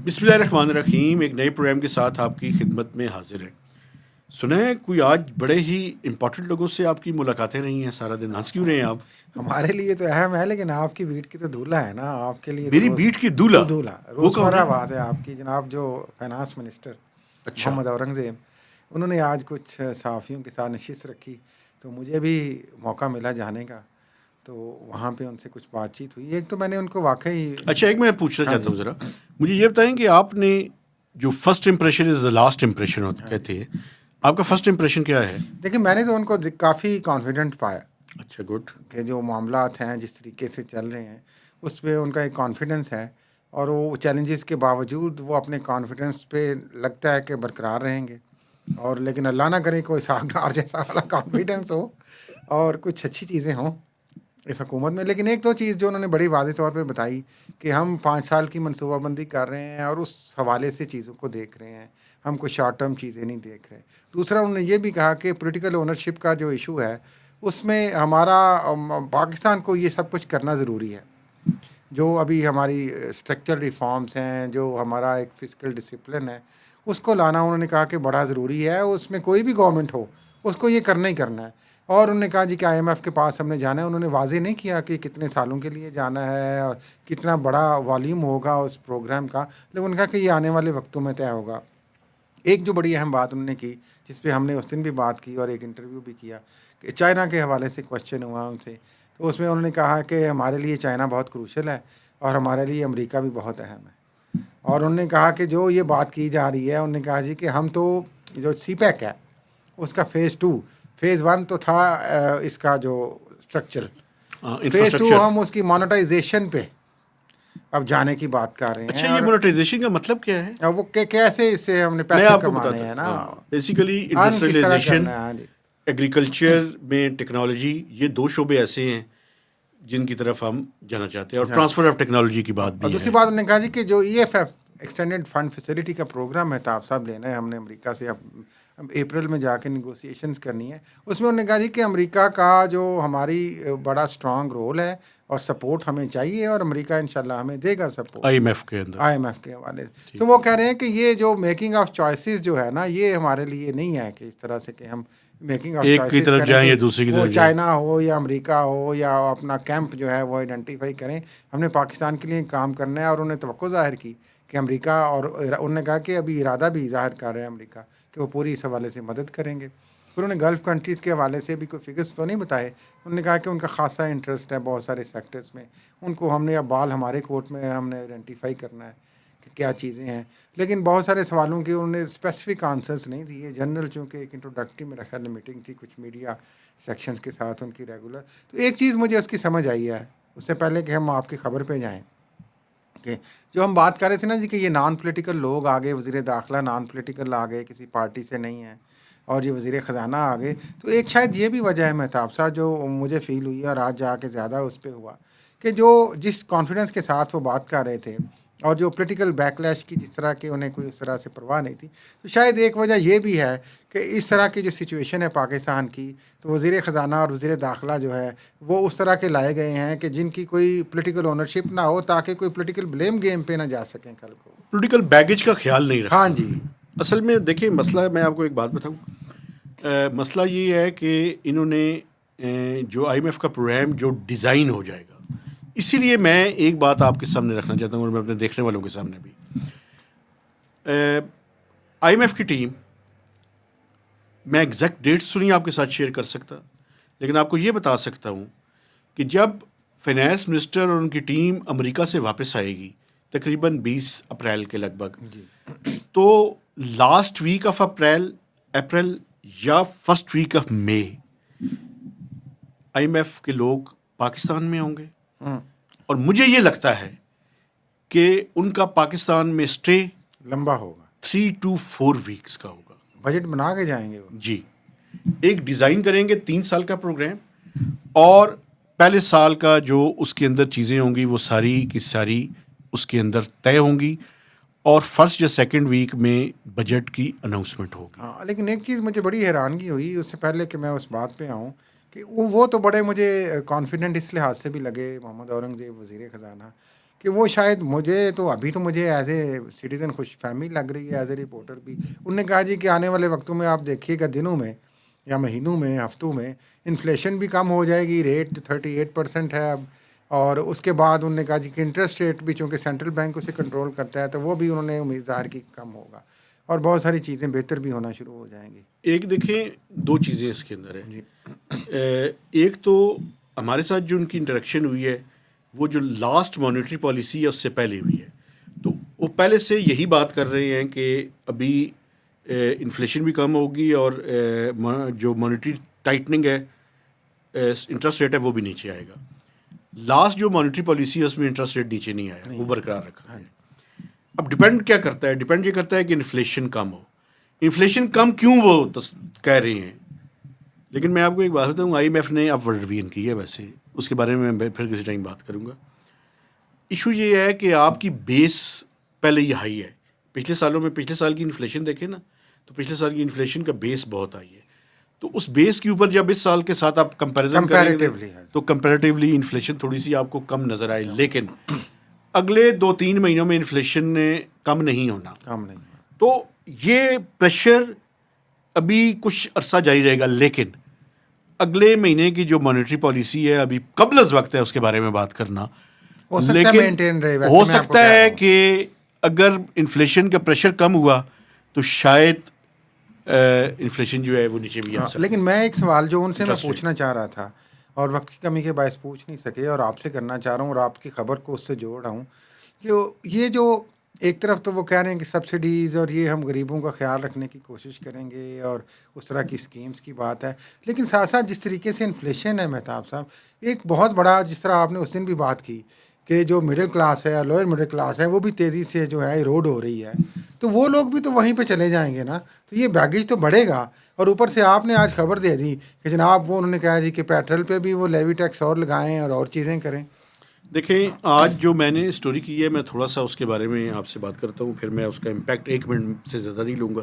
بسم اللہ الرحمن الرحیم. ایک نئے پروگرام کے ساتھ آپ کی خدمت میں حاضر ہے. سنا ہے کوئی آج بڑے ہی امپورٹنٹ لوگوں سے آپ کی ملاقاتیں رہی ہیں. سارا دن ہنس کیوں رہے ہیں آپ؟ ہمارے لیے تو اہم ہے، لیکن آپ کی بیٹ کی تو دولہا ہے نا. آپ کے لیے تو میری بیٹ کی دولہا دولہا وہ کون روزمرہ ہے؟ بات ہے آپ کی. جناب جو فائنانس منسٹر اچھا. محمد اورنگزیب، انہوں نے آج کچھ صحافیوں کے ساتھ نشست رکھی، تو مجھے بھی موقع ملا جانے کا، تو وہاں پہ ان سے کچھ بات چیت ہوئی. ایک تو میں نے ان کو واقعی اچھا، ایک میں پوچھنا چاہتا ہوں، ذرا مجھے یہ بتائیں کہ آپ نے جو first impression is the last impression کہتے ہیں، آپ کا فرسٹ امپریشن کیا ہے؟ دیکھیں، میں نے تو ان کو کافی کانفیڈنٹ پایا اچھا، گڈ. کہ جو معاملات ہیں جس طریقے سے چل رہے ہیں اس پہ ان کا ایک کانفیڈنس ہے، اور وہ چیلنجز کے باوجود وہ اپنے کانفیڈنس پہ لگتا ہے کہ برقرار رہیں گے. اور لیکن اللہ نہ کرے کوئی ساگنار جیسا والا کانفیڈنس ہو اور کچھ اچھی چیزیں ہوں اس حکومت میں. لیکن ایک دو چیز جو انہوں نے بڑی واضح طور پہ بتائی کہ ہم 5 سال کی منصوبہ بندی کر رہے ہیں اور اس حوالے سے چیزوں کو دیکھ رہے ہیں، ہم کوئی شارٹ ٹرم چیزیں نہیں دیکھ رہے. دوسرا انہوں نے یہ بھی کہا کہ پولیٹیکل اونرشپ کا جو ایشو ہے اس میں ہمارا پاکستان کو یہ سب کچھ کرنا ضروری ہے. جو ابھی ہماری اسٹرکچر ریفارمز ہیں، جو ہمارا ایک فزیکل ڈسپلن ہے، اس کو لانا انہوں نے کہا کہ بڑا ضروری ہے. اس میں کوئی بھی گورنمنٹ ہو اس کو یہ کرنا ہی کرنا ہے. اور انہوں نے کہا جی کہ آئی ایم ایف کے پاس ہم نے جانا ہے. انہوں نے واضح نہیں کیا کہ کتنے سالوں کے لیے جانا ہے اور کتنا بڑا والیوم ہوگا اس پروگرام کا، لیکن انہوں نے کہا کہ یہ آنے والے وقتوں میں طے ہوگا. ایک جو بڑی اہم بات انہوں نے کی، جس پہ ہم نے اس دن بھی بات کی اور ایک انٹرویو بھی کیا، کہ چائنا کے حوالے سے کوشچن ہوا ان سے، تو اس میں انہوں نے کہا کہ ہمارے لیے چائنا بہت کروشل ہے اور ہمارے لیے امریکہ بھی بہت اہم ہے. اور انہوں نے کہا کہ جو یہ بات کی جا رہی ہے، انہوں نے کہا جی کہ ہم تو جو سی پیک ہے اس کا فیز 1 تو تھا اس کا جو اسٹرکچر، فیز 2 ہم اس کی مانیٹائزیشن پہ اب جانے کی بات کر رہے ہیں. اچھا، یہ مونیٹائزیشن کا مطلب کیا ہے؟ وہ کیسے اس سے ہم نے میں پیسے آپ کو کمانے بتاتا ہیں نا، ہوں. بیسیکلی ارن کس طرح انڈسٹریلائزیشن، کرنا ہے. ہاں جی، ایگریکلچر میں ٹیکنالوجی، یہ 2 شعبے ایسے ہیں جن کی طرف ہم جانا چاہتے ہیں. اور ٹرانسفر آف ٹیکنالوجی کی بات اور بھی دوسری ہے. بات انہوں نے کہا جی کہ جو E F F extended fund facility کا پروگرام ہے تاب صاحب لینا ہے ہم نے امریکہ سے، اب اپریل میں جا کے نیگوسیشنز کرنی ہے. اس میں انہوں نے کہا جی کہ امریکہ کا جو ہماری بڑا اسٹرانگ رول ہے اور سپورٹ ہمیں چاہیے، اور امریکہ انشاءاللہ ہمیں دے گا سپورٹ آئی ایم ایف کے اندر، آئی ایم ایف کے حوالے سے. تو وہ کہہ رہے ہیں کہ یہ جو میکنگ آف چوائسیز جو ہے نا، یہ ہمارے لیے نہیں ہے کہ اس طرح سے کہ ہم میکنگ آف ایک کی چوائسیز طرف کریں جائیں کہ یا دوسری کی وہ طرف جائیں. چائنا ہو یا امریکہ ہو یا اپنا کیمپ جو ہے وہ آئیڈینٹیفائی کریں. ہم نے پاکستان کے لیے کام کرنا ہے. اور انہوں نے توقع ظاہر کی کہ امریکہ، اور انہوں نے کہا کہ ابھی ارادہ بھی ظاہر کر رہے ہیں امریکہ کہ وہ پوری اس حوالے سے مدد کریں گے. پھر انہوں نے گلف کنٹریز کے حوالے سے بھی کوئی فگرس تو نہیں بتائے. انہوں نے کہا کہ ان کا خاصا انٹرسٹ ہے بہت سارے سیکٹرز میں، ان کو ہم نے اب بال ہمارے کورٹ میں ہم نے آئیڈینٹیفائی کرنا ہے کہ کیا چیزیں ہیں. لیکن بہت سارے سوالوں کے انہوں نے اسپیسیفک آنسرز نہیں دیے. جنرل چونکہ ایک انٹروڈکٹری میرا خیال میٹنگ تھی کچھ میڈیا سیکشنز کے ساتھ ان کی ریگولر. تو ایک چیز مجھے اس کی سمجھ آئی ہے، اس سے پہلے کہ ہم آپ کی خبر پہ جائیں، کہ جو ہم بات کر رہے تھے نا جی کہ یہ نان پولیٹیکل لوگ آ گئے، وزیر داخلہ نان پولیٹیکل آ گئے، کسی پارٹی سے نہیں ہیں، اور یہ وزیر خزانہ آ گئے. تو ایک شاید یہ بھی وجہ ہے مہتاب صاحب جو مجھے فیل ہوئی اور آج جا کے زیادہ اس پہ ہوا، کہ جو جس کانفیڈنس کے ساتھ وہ بات کر رہے تھے اور جو پولیٹیکل بیک لیش کی جس طرح کہ انہیں کوئی اس طرح سے پرواہ نہیں تھی، تو شاید ایک وجہ یہ بھی ہے کہ اس طرح کی جو سچویشن ہے پاکستان کی، تو وزیر خزانہ اور وزیر داخلہ جو ہے وہ اس طرح کے لائے گئے ہیں کہ جن کی کوئی پولیٹیکل اونرشپ نہ ہو، تاکہ کوئی پولیٹیکل بلیم گیم پہ نہ جا سکیں کل کو. پولیٹیکل بیگیج کا خیال نہیں ہاں رکھتے. جی، اصل میں دیکھیں، مسئلہ میں آپ کو ایک بات بتاؤں. مسئلہ یہ ہے کہ انہوں نے جو آئی ایم ایف کا پروگرام جو ڈیزائن ہو جائے گا، اسی لیے میں ایک بات آپ کے سامنے رکھنا چاہتا ہوں اور میں اپنے دیکھنے والوں کے سامنے بھی. آئی ایم ایف کی ٹیم، میں ایگزیکٹ ڈیٹس تو نہیں آپ کے ساتھ شیئر کر سکتا، لیکن آپ کو یہ بتا سکتا ہوں کہ جب فائنانس منسٹر اور ان کی ٹیم امریکہ سے واپس آئے گی تقریباً 20 اپریل کے لگ بھگ، تو لاسٹ ویک آف اپریل یا first week of May I M F کے لوگ پاکستان میں ہوں گے. اور مجھے یہ لگتا ہے کہ ان کا پاکستان میں اسٹے لمبا ہوگا، 3 to 4 weeks کا ہوگا. بجٹ بنا کے جائیں گے وہ. جی، ایک ڈیزائن کریں گے 3 سال کا پروگرام، اور پہلے سال کا جو اس کے اندر چیزیں ہوں گی وہ ساری کی ساری اس کے اندر طے ہوں گی، اور فرسٹ یا سیکنڈ ویک میں بجٹ کی اناؤنسمنٹ ہوگی. ہاں، لیکن ایک چیز مجھے بڑی حیرانگی ہوئی اس سے پہلے کہ میں اس بات پہ آؤں، کہ وہ تو بڑے مجھے کانفیڈنٹ اس لحاظ سے بھی لگے محمد اورنگزیب وزیر خزانہ، کہ وہ شاید مجھے ایز اے سٹیزن خوش فہمی لگ رہی ہے، ایز اے رپورٹر بھی. انہوں نے کہا جی کہ آنے والے وقتوں میں آپ دیکھیے گا، دنوں میں یا مہینوں میں، ہفتوں میں انفلیشن بھی کم ہو جائے گی. ریٹ 38% ہے اب. اور اس کے بعد انہوں نے کہا جی کہ انٹرسٹ ریٹ بھی چونکہ سینٹرل بینک اسے کنٹرول کرتا ہے، تو وہ بھی انہوں نے امید ظاہر کی کم ہوگا، اور بہت ساری چیزیں بہتر بھی ہونا شروع ہو جائیں گی. ایک دیکھیں، دو چیزیں اس کے اندر ہیں. جی ایک تو ہمارے ساتھ جو ان کی انٹریکشن ہوئی ہے، وہ جو لاسٹ مانیٹری پالیسی ہے اس سے پہلے ہوئی ہے، تو وہ پہلے سے یہی بات کر رہے ہیں کہ ابھی انفلیشن بھی کم ہوگی اور جو مانیٹری ٹائٹننگ ہے، انٹرسٹ ریٹ ہے، وہ بھی نیچے آئے گا. لاسٹ جو مانیٹری پالیسی ہے اس میں انٹرسٹ ریٹ نیچے نہیں آیا، وہ برقرار رکھا ہے. اب ڈپینڈ کیا کرتا ہے؟ ڈپینڈ یہ کرتا ہے کہ انفلیشن کم ہو. انفلیشن کم کیوں وہ کہہ رہے ہیں؟ لیکن میں آپ کو ایک بات بتاؤں، IMF نے اپ ورڈ ریویژن کی ہے، ویسے اس کے بارے میں پھر کسی ٹائم بات کروں گا. ایشو یہ ہے کہ آپ کی بیس پہلے یہ ہائی ہے. پچھلے سالوں میں، پچھلے سال کی انفلیشن دیکھیں نا، تو پچھلے سال کی انفلیشن کا بیس بہت ہائی ہے. تو اس بیس کے اوپر جب اس سال کے ساتھ آپ کمپیریزن کریں گے تو کمپیریٹیولی انفلیشن تھوڑی سی آپ کو کم نظر آئے. لیکن اگلے 2-3 مہینوں میں انفلیشن نے کم نہیں ہونا. تو یہ پریشر ابھی کچھ عرصہ جاری رہے گا. لیکن اگلے مہینے کی جو مانیٹری پالیسی ہے، ابھی قبل از وقت ہے اس کے بارے میں بات کرنا. لیکن ہو سکتا ہے کہ اگر انفلیشن کا پریشر کم ہوا تو شاید انفلیشن جو ہے وہ نیچے بھی آ سکتا ہے. لیکن میں ایک سوال جو ان سے میں پوچھنا چاہ رہا تھا اور وقت کی کمی کے باعث پوچھ نہیں سکے، اور آپ سے کرنا چاہ رہا ہوں، اور آپ کی خبر کو اس سے جوڑ رہا ہوں، کہ یہ جو ایک طرف تو وہ کہہ رہے ہیں کہ سبسڈیز اور یہ ہم غریبوں کا خیال رکھنے کی کوشش کریں گے اور اس طرح کی اسکیمز کی بات ہے، لیکن ساتھ ساتھ جس طریقے سے انفلیشن ہے مہتاب صاحب، ایک بہت بڑا، جس طرح آپ نے اس دن بھی بات کی کہ جو مڈل کلاس ہے، لوئر مڈل کلاس ہے، وہ بھی تیزی سے جو ہے ایروڈ ہو رہی ہے، تو وہ لوگ بھی تو وہیں پہ چلے جائیں گے نا. تو یہ بیگیج تو بڑھے گا. اور اوپر سے آپ نے آج خبر دے دی کہ جناب وہ انہوں نے کہا جی کہ پیٹرول پہ بھی وہ لیوی ٹیکس اور لگائیں اور چیزیں کریں. دیکھیں، آج جو میں نے اسٹوری کی ہے، میں تھوڑا سا اس کے بارے میں آپ سے بات کرتا ہوں، پھر میں اس کا امپیکٹ 1 منٹ سے زیادہ نہیں لوں گا.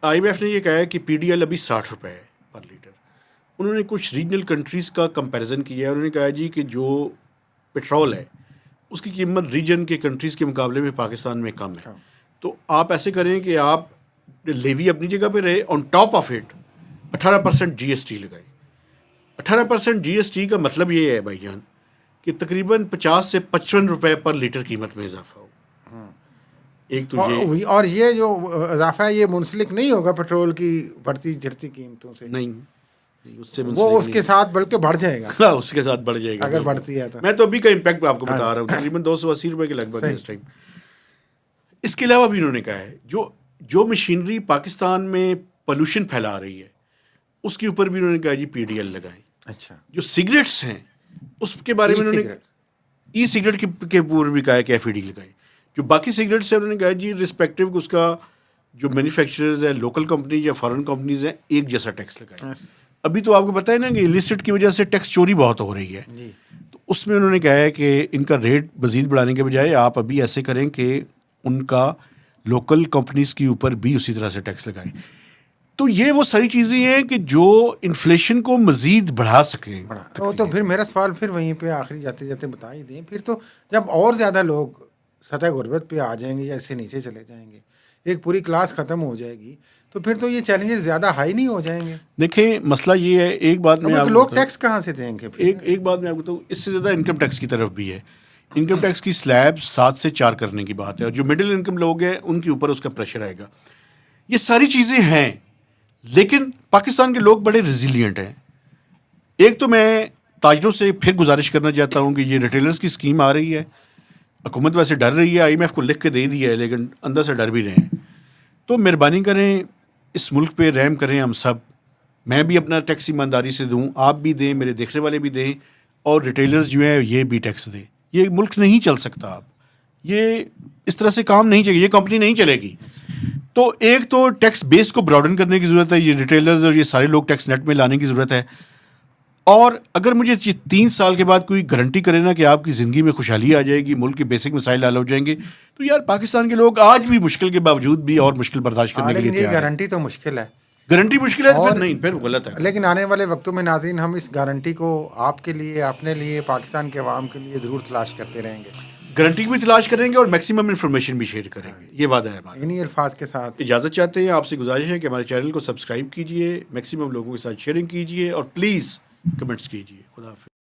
IMF نے یہ کہا ہے کہ PDL ابھی 60 روپے ہے پر لیٹر. انہوں نے کچھ ریجنل کنٹریز کا کمپیریزن کیا ہے. انہوں نے کہا جی کہ جو پیٹرول ہے اس کی قیمت ریجن کے کنٹریز کے مقابلے میں پاکستان میں کم ہے. تو آپ ایسے کریں کہ آپ لیوی اپنی جگہ پہ رہے، on top of it 18% GST لگائیں. 18% GST کا مطلب یہ ہے بھائی جان کہ تقریباً 50 سے 55 روپے پر لیٹر قیمت میں اضافہ ہو. ایک تو اور یہ جو اضافہ ہے یہ منسلک نہیں ہوگا پیٹرول کی بڑھتی جھڑتی قیمتوں سے، نہیں، اس سے وہ اس کے ساتھ بلکہ بڑھ جائے گا. اس کے ساتھ بڑھ جائے گا اگر بڑھتی ہے تو. میں تو ابھی کا امپیکٹ آپ کو بتا رہا ہوں، تقریباً 280 روپے کے لگ بھگ اس ٹائم. اس کے علاوہ بھی انہوں نے کہا ہے جو مشینری پاکستان میں پولوشن پھیلا رہی ہے اس کے اوپر بھی انہوں نے کہا جی PDL لگائیں. اچھا، جو سگریٹس ہیں اس کے بارے میں انہوں نے ای سگریٹ کے اوپر بھی کہا ہے کہ FED لگائیں. جو باقی سگریٹس ہیں انہوں نے کہا جی رسپیکٹو اس کا جو مینوفیکچررز ہیں، لوکل کمپنی یا فارن کمپنیز ہیں، ایک جیسا ٹیکس لگائیں. ابھی تو آپ کو پتہ ہے نا کہ illicit کی وجہ سے ٹیکس چوری بہت ہو رہی ہے. تو اس میں انہوں نے کہا ہے کہ ان کا ریٹ مزید بڑھانے کے بجائے آپ ابھی ایسے کریں کہ ان کا لوکل کمپنیز کے اوپر بھی اسی طرح سے ٹیکس لگائیں. تو یہ وہ ساری چیزیں ہیں کہ جو انفلیشن کو مزید بڑھا سکیں. تو پھر میرا سوال پھر وہیں پہ آخری جاتے جاتے بتا ہی دیں، پھر تو جب اور زیادہ لوگ سطح غربت پہ آ جائیں گے یا اس سے نیچے چلے جائیں گے، ایک پوری کلاس ختم ہو جائے گی، تو پھر تو یہ چیلنجز زیادہ ہائی نہیں ہو جائیں گے؟ دیکھیں، مسئلہ یہ ہے، ایک بات میں لوگ ٹیکس کہاں سے دیں گے؟ ایک بات میں آپ کو بتاؤں، اس سے زیادہ انکم ٹیکس کی طرف بھی ہے. انکم ٹیکس کی سلیب 7 سے 4 کرنے کی بات ہے، اور جو مڈل انکم لوگ ہیں ان کے اوپر اس کا پریشر آئے گا. یہ ساری چیزیں ہیں، لیکن پاکستان کے لوگ بڑے ریزیلینٹ ہیں. ایک تو میں تاجروں سے پھر گزارش کرنا چاہتا ہوں کہ یہ ریٹیلرز کی اسکیم آ رہی ہے، حکومت ویسے ڈر رہی ہے، IMF کو لکھ کے دے دی ہے، لیکن اندر سے ڈر بھی رہے ہیں. تو مہربانی کریں، اس ملک پہ رحم کریں ہم سب. میں بھی اپنا ٹیکس ایمانداری سے دوں، آپ بھی دیں، میرے دیکھنے والے بھی دیں، اور ریٹیلرز جو ہیں یہ بھی ٹیکس دیں. یہ ملک نہیں چل سکتا. آپ یہ اس طرح سے کام نہیں چلے گی، یہ کمپنی نہیں چلے گی. تو ایک تو ٹیکس بیس کو براڈن کرنے کی ضرورت ہے، یہ ریٹیلرز اور یہ سارے لوگ ٹیکس نیٹ میں لانے کی ضرورت ہے. اور اگر مجھے 3 سال کے بعد کوئی گارنٹی کرے نا کہ آپ کی زندگی میں خوشحالی آ جائے گی، ملک کے بیسک مسائل حل ہو جائیں گے، تو یار پاکستان کے لوگ آج بھی مشکل کے باوجود بھی اور مشکل برداشت کرنے کے لیے تیار ہیں. یہ گارنٹی تو مشکل ہے. گارنٹی مشکل ہے تو پھر نہیں، پھر غلط ہے. لیکن آنے والے وقتوں میں ناظرین ہم اس گارنٹی کو آپ کے لیے، اپنے لیے، پاکستان کے عوام کے لیے ضرور تلاش کرتے رہیں گے. گارنٹی بھی تلاش کریں گے اور میکسیمم انفارمیشن بھی شیئر کریں گے، یہ وعدہ ہے ہمارا. انہی الفاظ کے ساتھ اجازت چاہتے ہیں، آپ سے گزارش ہے کہ ہمارے چینل کو سبسکرائب کیجئے، میکسیمم لوگوں کے ساتھ شیئرنگ کیجئے اور پلیز کمنٹس کیجئے. خدا حافظ.